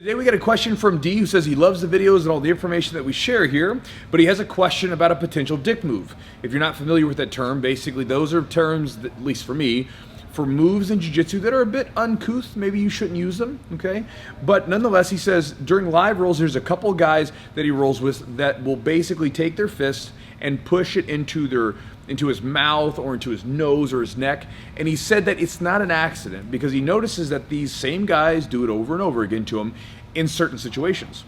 Today we got a question from D who says he loves the videos and all the information that we share here, but he has a question about a potential dick move. If you're not familiar with that term, basically those are terms, that, at least for me, for moves in jiu-jitsu that are a bit uncouth. Maybe you shouldn't use them, okay? But nonetheless, he says during live rolls, there's a couple guys that he rolls with that will basically take their fist and push it into his mouth or into his nose or his neck. And he said that it's not an accident because he notices that these same guys do it over and over again to him in certain situations.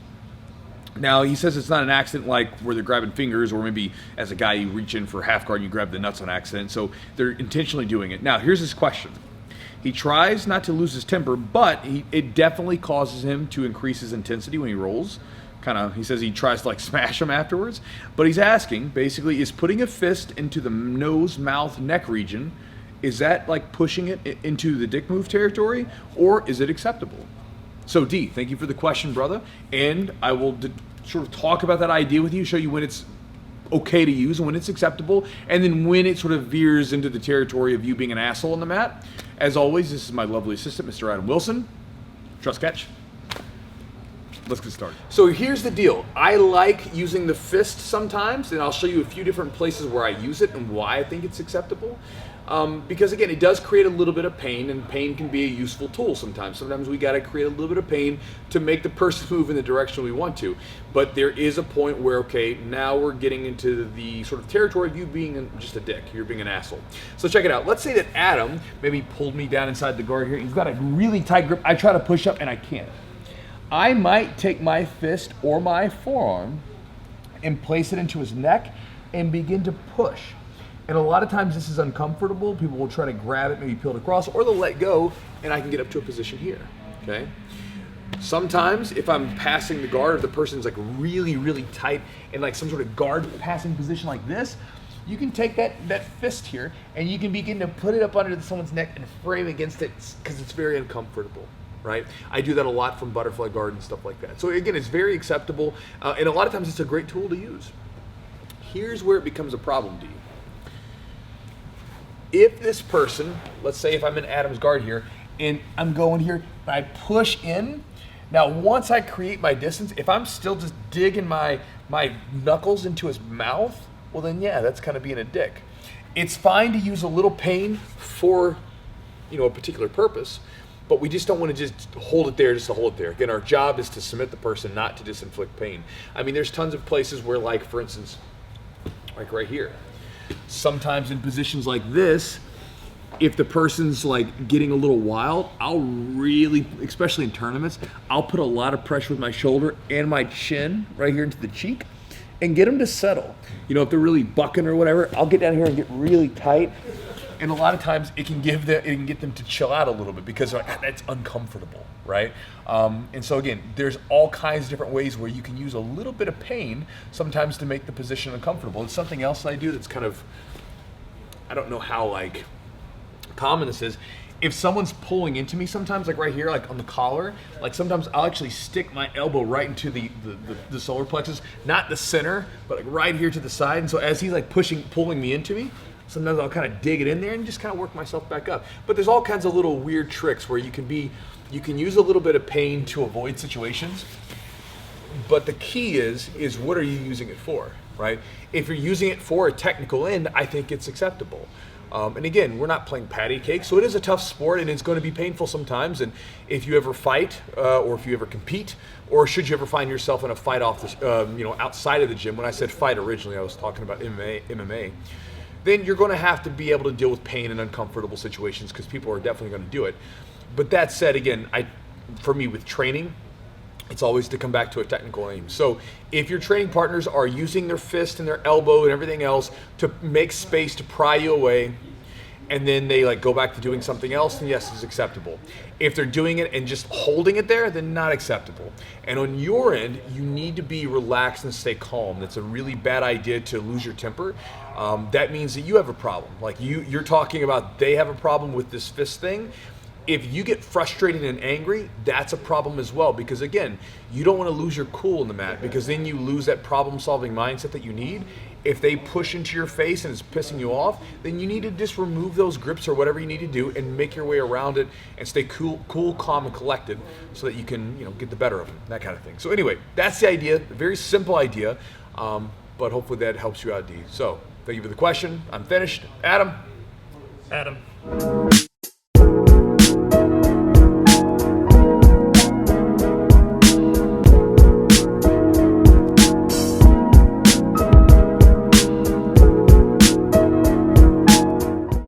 Now, he says it's not an accident like where they're grabbing fingers, or maybe as a guy you reach in for half guard and you grab the nuts on accident. So they're intentionally doing it. Now, here's his question. He tries not to lose his temper, but it definitely causes him to increase his intensity when he rolls. He says he tries to like smash him afterwards. But he's asking, basically, is putting a fist into the nose, mouth, neck region, is that like pushing it into the dick move territory, or is it acceptable? So D, thank you for the question, brother, and I will sort of talk about that idea with you, show you when it's okay to use and when it's acceptable, and then when it sort of veers into the territory of you being an asshole on the mat. As always, this is my lovely assistant, Mr. Adam Wilson. Trust catch. Let's get started. So here's the deal. I like using the fist sometimes, and I'll show you a few different places where I use it and why I think it's acceptable. Because again, it does create a little bit of pain, and pain can be a useful tool sometimes. Sometimes we got to create a little bit of pain to make the person move in the direction we want to. But there is a point where, okay, now we're getting into the sort of territory of you being just a dick. You're being an asshole. So check it out. Let's say that Adam maybe pulled me down inside the guard here. He's got a really tight grip. I try to push up and I can't. I might take my fist or my forearm and place it into his neck and begin to push. And a lot of times this is uncomfortable. People will try to grab it, maybe peel it across, or they'll let go, and I can get up to a position here, okay? Sometimes if I'm passing the guard, if the person's like really, really tight in like some sort of guard passing position like this, you can take that fist here and you can begin to put it up under someone's neck and frame against it because it's very uncomfortable. Right? I do that a lot from butterfly guard and stuff like that. So again, it's very acceptable, and a lot of times it's a great tool to use. Here's where it becomes a problem, D. If this person, let's say if I'm in Adam's guard here, and I'm going here, and I push in, now once I create my distance, if I'm still just digging my knuckles into his mouth, well then yeah, that's kind of being a dick. It's fine to use a little pain for, a particular purpose, but we just don't want to just hold it there just to hold it there. Again, our job is to submit the person, not to just inflict pain. I mean, there's tons of places where, like, for instance, like right here, sometimes in positions like this, if the person's like getting a little wild, I'll really, especially in tournaments, I'll put a lot of pressure with my shoulder and my chin right here into the cheek and get them to settle. If they're really bucking or whatever, I'll get down here and get really tight. And a lot of times it can get them to chill out a little bit because that's uncomfortable, right? And so again, there's all kinds of different ways where you can use a little bit of pain sometimes to make the position uncomfortable. It's something else I do that's kind of, I don't know how like common this is. If someone's pulling into me sometimes, like right here, like on the collar, like sometimes I'll actually stick my elbow right into the solar plexus, not the center, but like right here to the side. And so as he's like pulling me into me, sometimes I'll kind of dig it in there and just kind of work myself back up. But there's all kinds of little weird tricks where you can use a little bit of pain to avoid situations. But the key is what are you using it for, right? If you're using it for a technical end, I think it's acceptable. And again, we're not playing patty cake, so it is a tough sport and it's going to be painful sometimes. And if you ever fight, or if you ever compete, or should you ever find yourself in a fight outside of the gym, when I said fight originally, I was talking about MMA, then you're going to have to be able to deal with pain in uncomfortable situations because people are definitely going to do it. But that said, again, for me with training, it's always to come back to a technical aim. So if your training partners are using their fist and their elbow and everything else to make space to pry you away, and then they like go back to doing something else, then yes, it's acceptable. If they're doing it and just holding it there, then not acceptable. And on your end, you need to be relaxed and stay calm. That's a really bad idea to lose your temper. That means that you have a problem. Like you're talking about they have a problem with this fist thing. If you get frustrated and angry, that's a problem as well, because again, you don't want to lose your cool in the mat, because then you lose that problem-solving mindset that you need. If they push into your face and it's pissing you off, then you need to just remove those grips or whatever you need to do and make your way around it and stay cool, calm, and collected, so that you can, get the better of them, that kind of thing. So anyway, that's the idea. A very simple idea, but hopefully that helps you out, D. So thank you for the question. I'm finished. Adam.